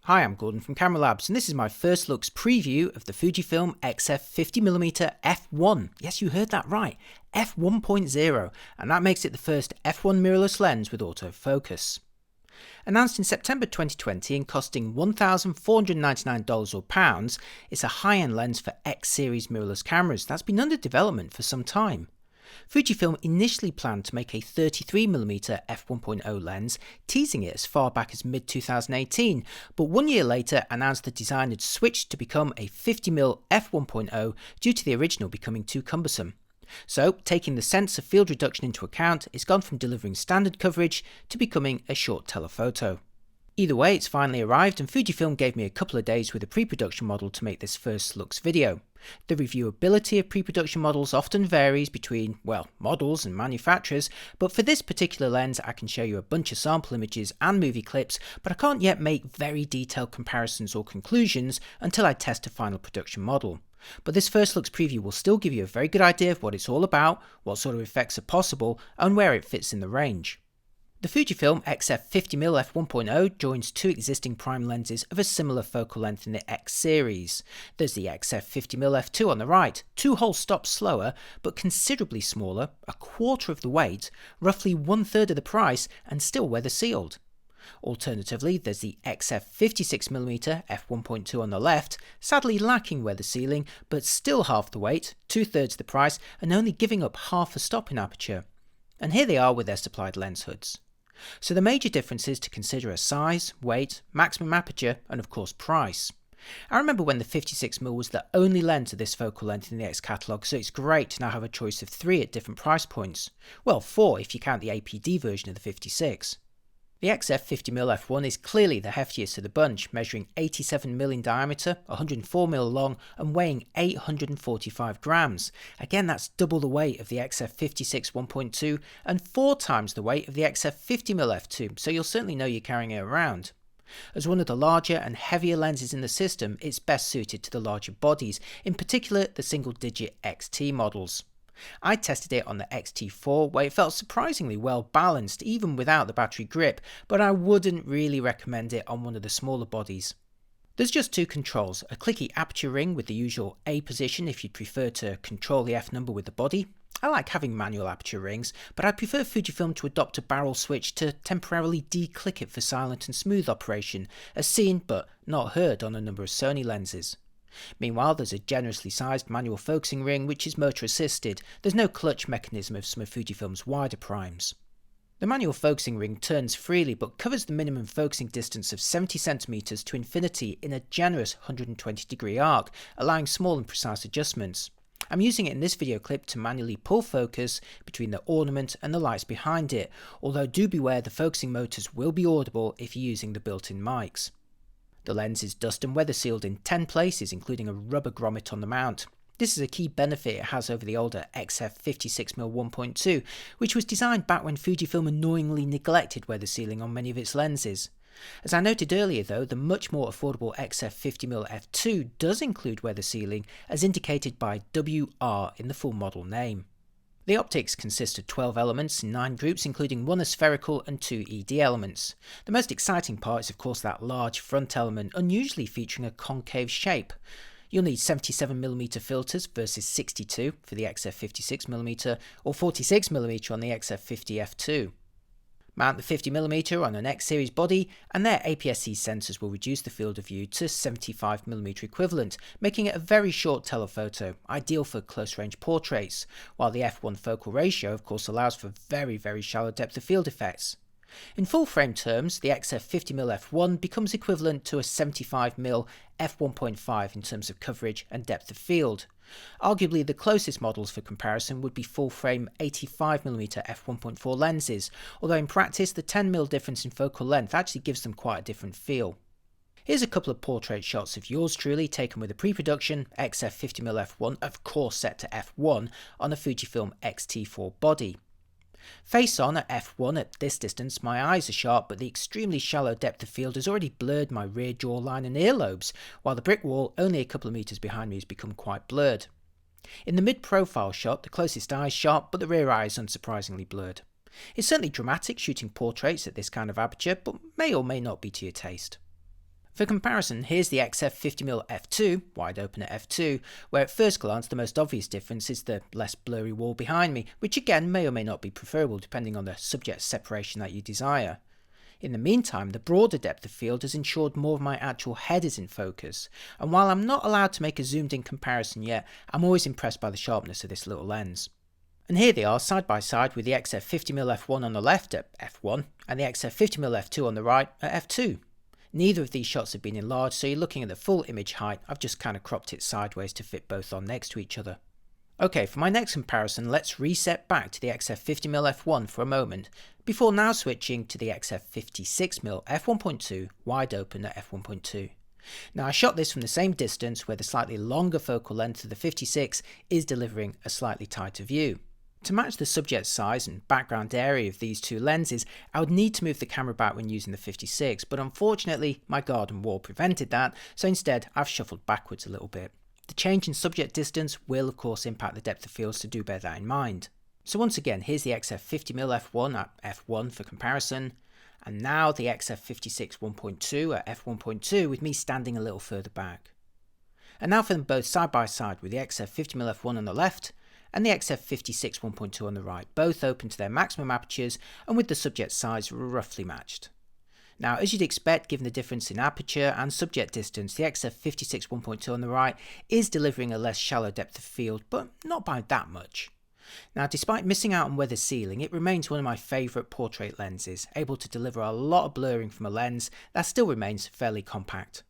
Hi, I'm Gordon from Camera Labs, and this is my first looks preview of the Fujifilm XF 50mm f1. Yes, you heard that right, f1.0, and that makes it the first f1 mirrorless lens with autofocus. Announced in September 2020 and costing $1,499 or pounds, it's a high-end lens for X-series mirrorless cameras that's been under development for some time. Fujifilm initially planned to make a 33mm f1.0 lens, teasing it as far back as mid-2018, but 1 year later announced the design had switched to become a 50mm f1.0 due to the original becoming too cumbersome. So, taking the sense of field reduction into account, it's gone from delivering standard coverage to becoming a short telephoto. Either way, it's finally arrived, and Fujifilm gave me a couple of days with a pre-production model to make this first looks video. The reviewability of pre-production models often varies between, well, models and manufacturers, but for this particular lens I can show you a bunch of sample images and movie clips, but I can't yet make very detailed comparisons or conclusions until I test a final production model. But this first looks preview will still give you a very good idea of what it's all about, what sort of effects are possible, and where it fits in the range. The Fujifilm XF 50mm f1.0 joins two existing prime lenses of a similar focal length in the X series. There's the XF 50mm f2 on the right, 2 whole stops slower, but considerably smaller, a quarter of the weight, roughly 1/3 of the price, and still weather sealed. Alternatively, there's the XF 56mm f1.2 on the left, sadly lacking weather sealing, but still half the weight, 2/3 the price, and only giving up half a stop in aperture. And here they are with their supplied lens hoods. So the major differences to consider are size, weight, maximum aperture, and of course price. I remember when the 56mm was the only lens of this focal length in the X catalogue, so it's great to now have a choice of 3 at different price points. Well, 4 if you count the APD version of the 56. The XF 50mm f1 is clearly the heftiest of the bunch, measuring 87mm in diameter, 104mm long, and weighing 845 grams. Again, that's double the weight of the XF 56 1.2 and 4 times the weight of the XF 50mm f2, so you'll certainly know you're carrying it around. As one of the larger and heavier lenses in the system, it's best suited to the larger bodies, in particular the single-digit XT models. I tested it on the XT4 where it felt surprisingly well balanced even without the battery grip, but I wouldn't really recommend it on one of the smaller bodies. There's just 2 controls, a clicky aperture ring with the usual A position if you'd prefer to control the F number with the body. I like having manual aperture rings, but I prefer Fujifilm to adopt a barrel switch to temporarily de-click it for silent and smooth operation, as seen but not heard on a number of Sony lenses. Meanwhile, there's a generously sized manual focusing ring which is motor assisted. There's no clutch mechanism of some of Fujifilm's wider primes. The manual focusing ring turns freely but covers the minimum focusing distance of 70cm to infinity in a generous 120-degree arc, allowing small and precise adjustments. I'm using it in this video clip to manually pull focus between the ornament and the lights behind it, although do beware the focusing motors will be audible if you're using the built-in mics. The lens is dust and weather sealed in 10 places, including a rubber grommet on the mount. This is a key benefit it has over the older XF 56mm 1.2, which was designed back when Fujifilm annoyingly neglected weather sealing on many of its lenses. As I noted earlier though, the much more affordable XF 50mm f2 does include weather sealing, as indicated by WR in the full model name. The optics consist of 12 elements in 9 groups, including 1 spherical and 2 ED elements. The most exciting part is of course that large front element, unusually featuring a concave shape. You'll need 77mm filters versus 62 for the XF 56mm or 46mm on the XF 50 f2. Mount the 50mm on an X-series body and their APS-C sensors will reduce the field of view to 75mm equivalent, making it a very short telephoto, ideal for close-range portraits, while the f1 focal ratio of course allows for very shallow depth of field effects. In full frame terms, the XF 50mm f1 becomes equivalent to a 75mm f1.5 in terms of coverage and depth of field. Arguably the closest models for comparison would be full frame 85mm f1.4 lenses, although in practice the 10mm difference in focal length actually gives them quite a different feel. Here's a couple of portrait shots of yours truly taken with a pre-production XF 50mm f1, of course set to f1, on a Fujifilm X-T4 body. Face on at f1 at this distance my eyes are sharp, but the extremely shallow depth of field has already blurred my rear jawline and earlobes, while the brick wall only a couple of metres behind me has become quite blurred. In the mid-profile shot the closest eye is sharp, but the rear eye is unsurprisingly blurred. It's certainly dramatic shooting portraits at this kind of aperture, but may or may not be to your taste. For comparison, here's the XF 50mm f2, wide open at f2, where at first glance the most obvious difference is the less blurry wall behind me, which again may or may not be preferable depending on the subject separation that you desire. In the meantime, the broader depth of field has ensured more of my actual head is in focus, and while I'm not allowed to make a zoomed in comparison yet, I'm always impressed by the sharpness of this little lens. And here they are side by side with the XF 50mm f1 on the left at f1 and the XF 50mm f2 on the right at f2. Neither of these shots have been enlarged, so you're looking at the full image height. I've just kind of cropped it sideways to fit both on next to each other. Okay, for my next comparison, let's reset back to the XF 50mm f1 for a moment, before now switching to the XF 56mm f1.2 wide open at f1.2. Now I shot this from the same distance where the slightly longer focal length of the 56 is delivering a slightly tighter view. To match the subject size and background area of these two lenses, I would need to move the camera back when using the 56, but unfortunately my garden wall prevented that, so instead I've shuffled backwards a little bit. The change in subject distance will of course impact the depth of field, so do bear that in mind. So once again, here's the XF 50mm f1 at f1 for comparison, and now the XF 56 1.2 at f1.2 with me standing a little further back. And now for them both side by side with the XF 50mm f1 on the left and the XF 56 1.2 on the right, both open to their maximum apertures and with the subject size roughly matched. Now, as you'd expect, given the difference in aperture and subject distance, the XF 56 1.2 on the right is delivering a less shallow depth of field, but not by that much. Now, despite missing out on weather sealing, it remains one of my favourite portrait lenses, able to deliver a lot of blurring from a lens that still remains fairly compact.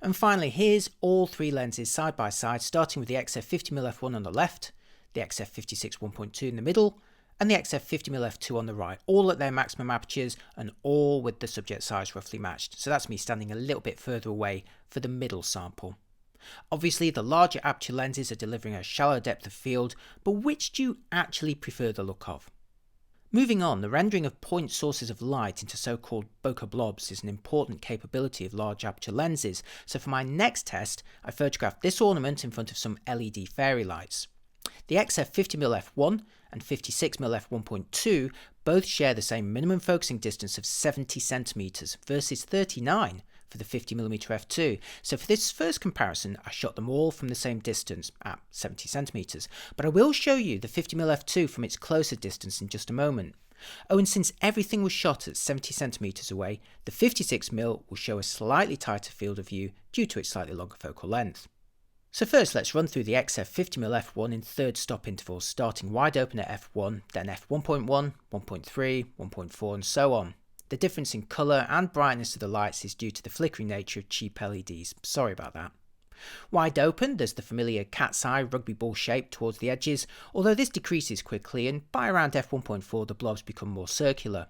And finally, here's all three lenses side by side, starting with the XF 50mm f1 on the left, the XF 56 1.2 in the middle, and the XF 50mm f2 on the right, all at their maximum apertures and all with the subject size roughly matched. So that's me standing a little bit further away for the middle sample. Obviously the larger aperture lenses are delivering a shallow depth of field, but which do you actually prefer the look of? Moving on, the rendering of point sources of light into so-called bokeh blobs is an important capability of large aperture lenses, so for my next test I photographed this ornament in front of some LED fairy lights. The XF 50mm f1 and 56mm f1.2 both share the same minimum focusing distance of 70cm versus 39 for the 50mm f2, so for this first comparison I shot them all from the same distance at 70cm, but I will show you the 50mm f2 from its closer distance in just a moment. Oh, and since everything was shot at 70cm away, the 56mm will show a slightly tighter field of view due to its slightly longer focal length. So first let's run through the XF 50mm f1 in third stop intervals, starting wide open at f1, then f1.1, 1.3, 1.4 and so on. The difference in colour and brightness of the lights is due to the flickering nature of cheap LEDs, sorry about that. Wide open, there's the familiar cat's eye rugby ball shape towards the edges, although this decreases quickly and by around f1.4 the blobs become more circular.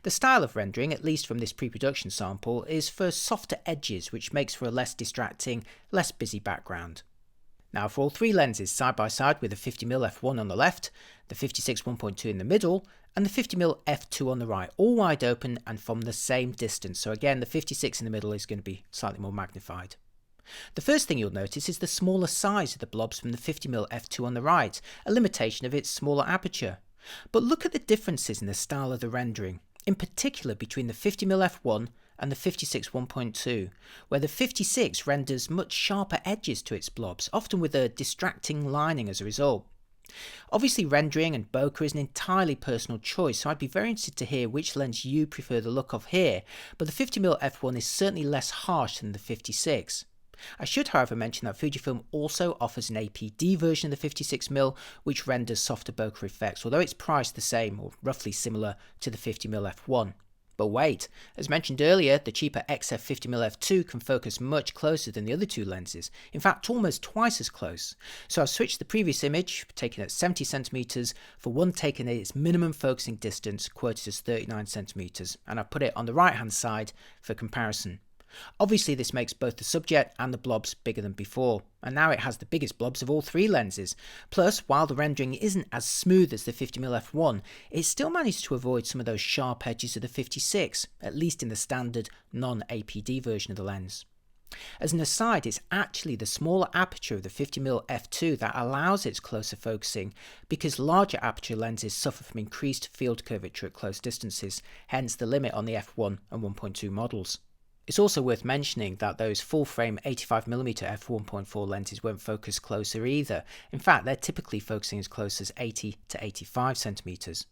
The style of rendering, at least from this pre-production sample, is for softer edges, which makes for a less distracting, less busy background. Now for all three lenses side by side with the 50mm f1 on the left, the 56 1.2 in the middle, and the 50mm f2 on the right, all wide open and from the same distance, so again the 56 in the middle is going to be slightly more magnified. The first thing you'll notice is the smaller size of the blobs from the 50mm f2 on the right, a limitation of its smaller aperture. But look at the differences in the style of the rendering, in particular between the 50mm f1 and the 56 1.2, where the 56 renders much sharper edges to its blobs, often with a distracting lining as a result. Obviously rendering and bokeh is an entirely personal choice, so I'd be very interested to hear which lens you prefer the look of here, but the 50mm f1 is certainly less harsh than the 56. I should however mention that Fujifilm also offers an APD version of the 56mm which renders softer bokeh effects, although it's priced the same or roughly similar to the 50mm f1. But wait, as mentioned earlier, the cheaper XF 50mm f2 can focus much closer than the other two lenses, in fact almost twice as close. So I've switched the previous image, taken at 70cm, for one taken at its minimum focusing distance, quoted as 39cm, and I've put it on the right hand side for comparison. Obviously this makes both the subject and the blobs bigger than before, and now it has the biggest blobs of all three lenses. Plus, while the rendering isn't as smooth as the 50mm f1, it still managed to avoid some of those sharp edges of the 56, at least in the standard non-APD version of the lens. As an aside, it's actually the smaller aperture of the 50mm f2 that allows its closer focusing, because larger aperture lenses suffer from increased field curvature at close distances, hence the limit on the f1 and 1.2 models. It's also worth mentioning that those full-frame 85mm f1.4 lenses won't focus closer either. In fact, they're typically focusing as close as 80 to 85cm.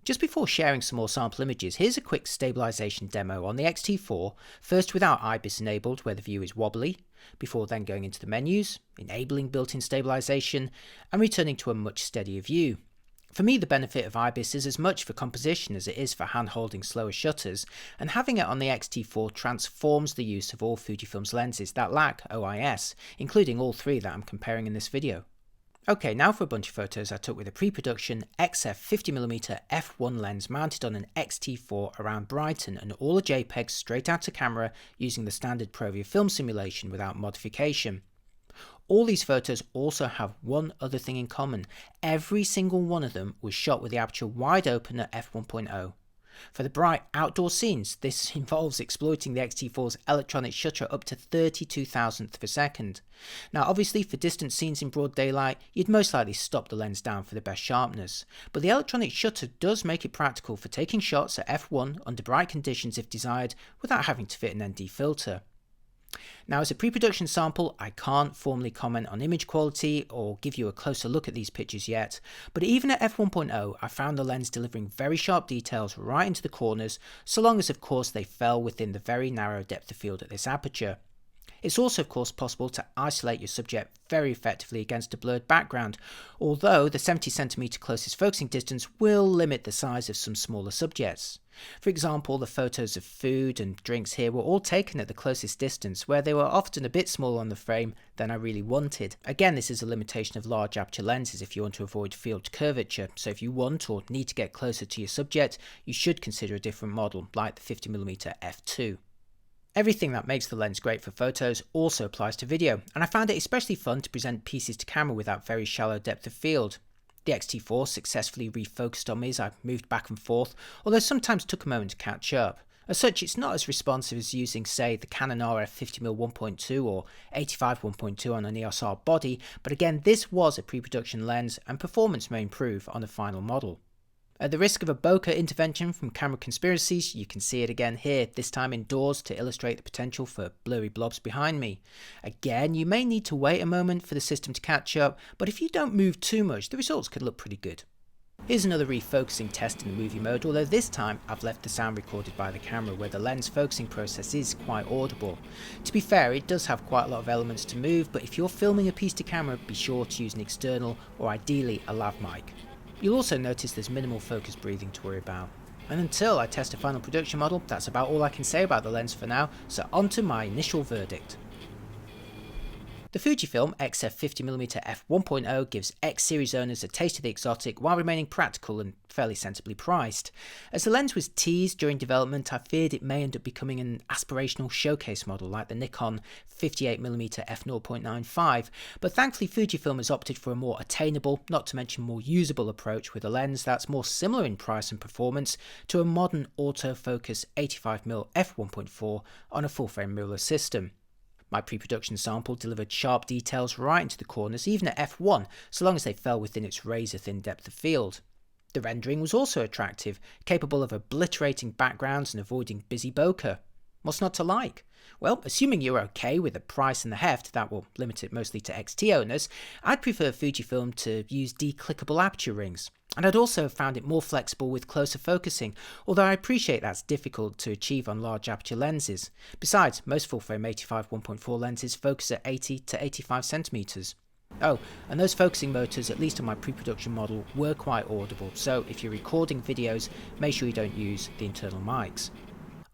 Just before sharing some more sample images, here's a quick stabilisation demo on the X-T4, first without IBIS enabled where the view is wobbly, before then going into the menus, enabling built-in stabilisation, and returning to a much steadier view. For me, the benefit of IBIS is as much for composition as it is for hand-holding slower shutters, and having it on the X-T4 transforms the use of all Fujifilm's lenses that lack OIS, including all three that I'm comparing in this video. Okay, now for a bunch of photos I took with a pre-production XF 50mm f1 lens mounted on an X-T4 around Brighton, and all the JPEGs straight out to camera using the standard Provia film simulation without modification. All these photos also have one other thing in common. Every single one of them was shot with the aperture wide open at f1.0. For the bright outdoor scenes, this involves exploiting the X-T4's electronic shutter up to 32 thousandths per second. Now obviously for distant scenes in broad daylight, you'd most likely stop the lens down for the best sharpness, but the electronic shutter does make it practical for taking shots at f1 under bright conditions if desired, without having to fit an ND filter. Now as a pre-production sample, I can't formally comment on image quality or give you a closer look at these pictures yet, but even at f1.0 I found the lens delivering very sharp details right into the corners, so long as of course they fell within the very narrow depth of field at this aperture. It's also of course possible to isolate your subject very effectively against a blurred background, although the 70cm closest focusing distance will limit the size of some smaller subjects. For example, the photos of food and drinks here were all taken at the closest distance, where they were often a bit smaller on the frame than I really wanted. Again, this is a limitation of large aperture lenses if you want to avoid field curvature, so if you want or need to get closer to your subject, you should consider a different model, like the 50mm f2. Everything that makes the lens great for photos also applies to video, and I found it especially fun to present pieces to camera with that very shallow depth of field. The X-T4 successfully refocused on me as I moved back and forth, although sometimes took a moment to catch up. As such, it's not as responsive as using, say, the Canon RF 50mm 1.2 or 85 1.2 on an EOS R body, but again, this was a pre-production lens and performance may improve on the final model. At the risk of a bokeh intervention from camera conspiracies, you can see it again here, this time indoors to illustrate the potential for blurry blobs behind me. Again, you may need to wait a moment for the system to catch up, but if you don't move too much, the results could look pretty good. Here's another refocusing test in the movie mode, although this time I've left the sound recorded by the camera where the lens focusing process is quite audible. To be fair, it does have quite a lot of elements to move, but if you're filming a piece to camera, be sure to use an external or ideally a lav mic. You'll also notice there's minimal focus breathing to worry about. And until I test a final production model, that's about all I can say about the lens for now, so on to my initial verdict. The Fujifilm XF 50mm f1.0 gives X-series owners a taste of the exotic while remaining practical and fairly sensibly priced. As the lens was teased during development, I feared it may end up becoming an aspirational showcase model like the Nikon 58mm f0.95, but thankfully Fujifilm has opted for a more attainable, not to mention more usable approach with a lens that's more similar in price and performance to a modern autofocus 85mm f1.4 on a full-frame mirrorless system. My pre-production sample delivered sharp details right into the corners even at f1, so long as they fell within its razor-thin depth of field. The rendering was also attractive, capable of obliterating backgrounds and avoiding busy bokeh. What's not to like? Well, assuming you're okay with the price and the heft, that will limit it mostly to XT owners, I'd prefer Fujifilm to use declickable aperture rings. And I'd also found it more flexible with closer focusing, although I appreciate that's difficult to achieve on large aperture lenses. Besides, most full-frame 85 1.4 lenses focus at 80 to 85 centimeters. Oh, and those focusing motors, at least on my pre-production model, were quite audible, so if you're recording videos, make sure you don't use the internal mics.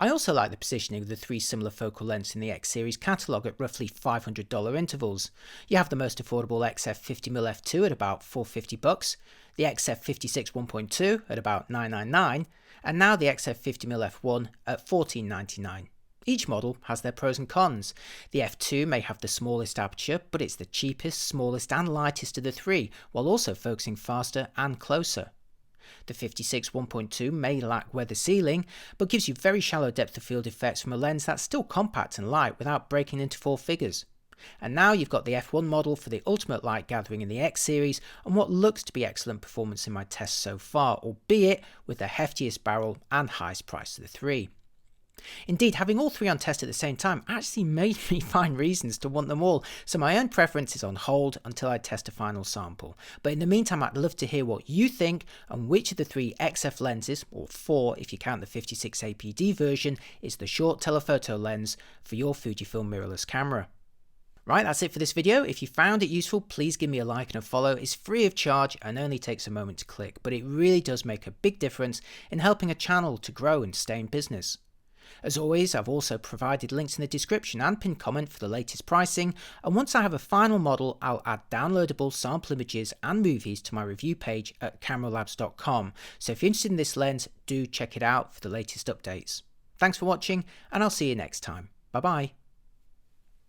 I also like the positioning of the three similar focal lengths in the X-series catalogue at roughly $500 intervals. You have the most affordable XF 50mm f2 at about $450, the XF 56 1.2 at about $999, and now the XF 50mm f1 at $1499. Each model has their pros and cons. The f2 may have the smallest aperture, but it's the cheapest, smallest and lightest of the three, while also focusing faster and closer. The 56 1.2 may lack weather sealing, but gives you very shallow depth of field effects from a lens that's still compact and light without breaking into four figures. And now you've got the f1 model for the ultimate light gathering in the X series and what looks to be excellent performance in my tests so far, albeit with the heftiest barrel and highest price of the three. Indeed, having all three on test at the same time actually made me find reasons to want them all, so my own preference is on hold until I test a final sample. But in the meantime, I'd love to hear what you think and which of the three XF lenses, or four if you count the 56 APD version, is the short telephoto lens for your Fujifilm mirrorless camera. Right, that's it for this video. If you found it useful, please give me a like and a follow. It's free of charge and only takes a moment to click, but it really does make a big difference in helping a channel to grow and stay in business. As always, I've also provided links in the description and pinned comment for the latest pricing, and once I have a final model, I'll add downloadable sample images and movies to my review page at cameralabs.com. So if you're interested in this lens, do check it out for the latest updates. Thanks for watching, and I'll see you next time. Bye bye.